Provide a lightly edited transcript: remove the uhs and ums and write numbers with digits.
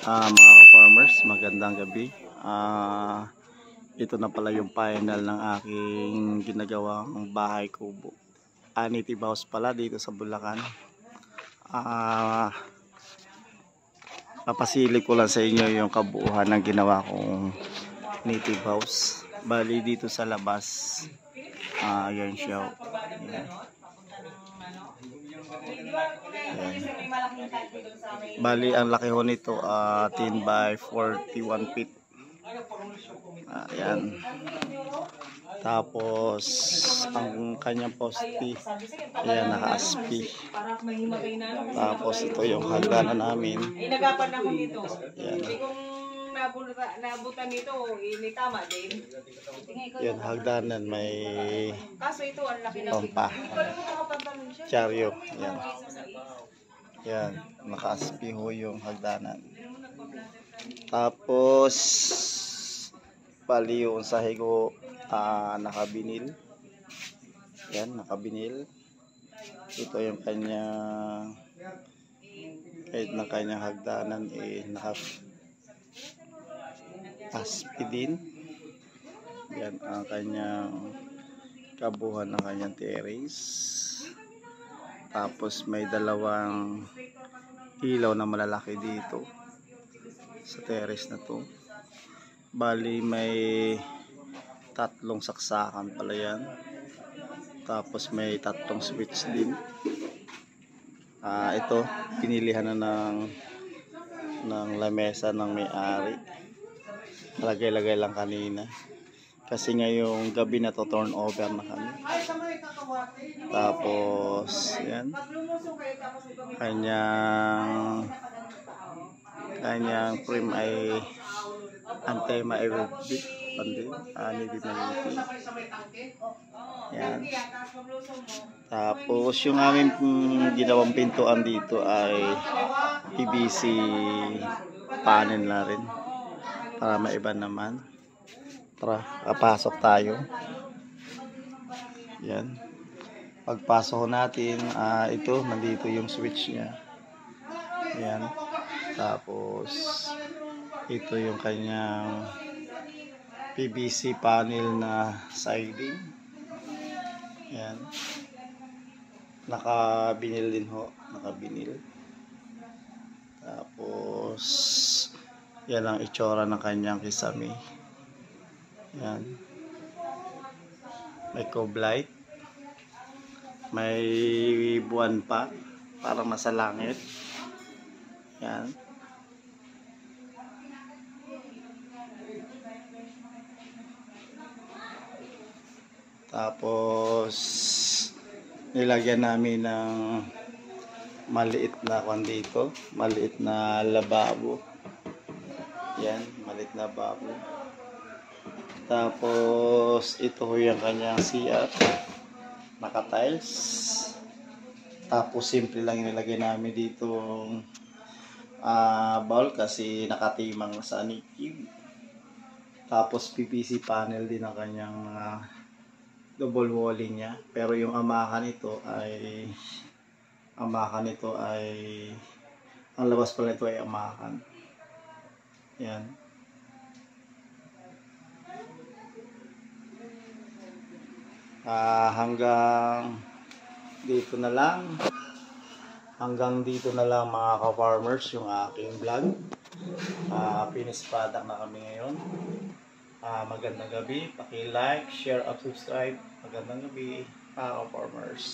Mga farmers, magandang gabi. Ito na pala yung final ng aking ginagawang bahay kubo. Native house pala dito sa Bulacan. Papasilip ko lang sa inyo yung kabuuan ng ginawa kong native house. Bali dito sa labas, yan siya. Yan. Bali ang laki ho nito 10 by 41 feet. Ayan. Tapos ang kanyang poste, ayan, naka-aspi. Tapos ito yung hagdanan namin. Ayan. Nabutan nito, tama din. Yan, hagdanan may Kaso ito ang laki na pompa. Charyo. Yan. Yan, naka-aspi ho yung hagdanan. Tapos bali yung sahig ko nakabinil. Yan, nakabinil. Ito yung kanya, kahit na kanyang hagdanan naka-aspi din. Yan ang kanyang kabuuan ng kanyang terrace. Tapos may dalawang ilaw na malalaki dito sa terrace na to. Bali may tatlong saksakan pala yan. Tapos may tatlong switch din. Ito pinilihan na ng lamesa ng may-ari. Lagay-lagay lang kanina. Kasi ngayong gabi na to turn over na kami. Tapos yan, kanyang frame ay antema aerobic pandin, native na native. Yan. Tapos yung aming ginawang pintuan dito ay PVC panel na rin para maiba naman. Tara, pasok tayo. Yan. Pagpasok natin, ito, nandito yung switch niya. Yan. Tapos ito yung kanyang PVC panel na siding. Yan. Nakabinil din ho. Nakabinil. Tapos yan ang itsura ng kanyang kisame. Yan. May cove light. May buwan pa para masalangit. Yan. Tapos nilagyan namin ng maliit na dito, maliit na lababo. Yan, maliit na lababo. Tapos ito ho yung kanyang CR, naka-tiles. Tapos simple lang nilagay namin dito bowl kasi nakatimang sa native. Tapos PVC panel din ang kanyang double walling niya. Pero yung amakan nito ay ang labas pala nito ay amakan. Yan. Hanggang dito na lang. Hanggang dito na lang mga ka-farmers yung aking vlog. Finished product na kami ngayon. Magandang gabi. Paki-like, share at subscribe. Magandang gabi mga ka-farmers.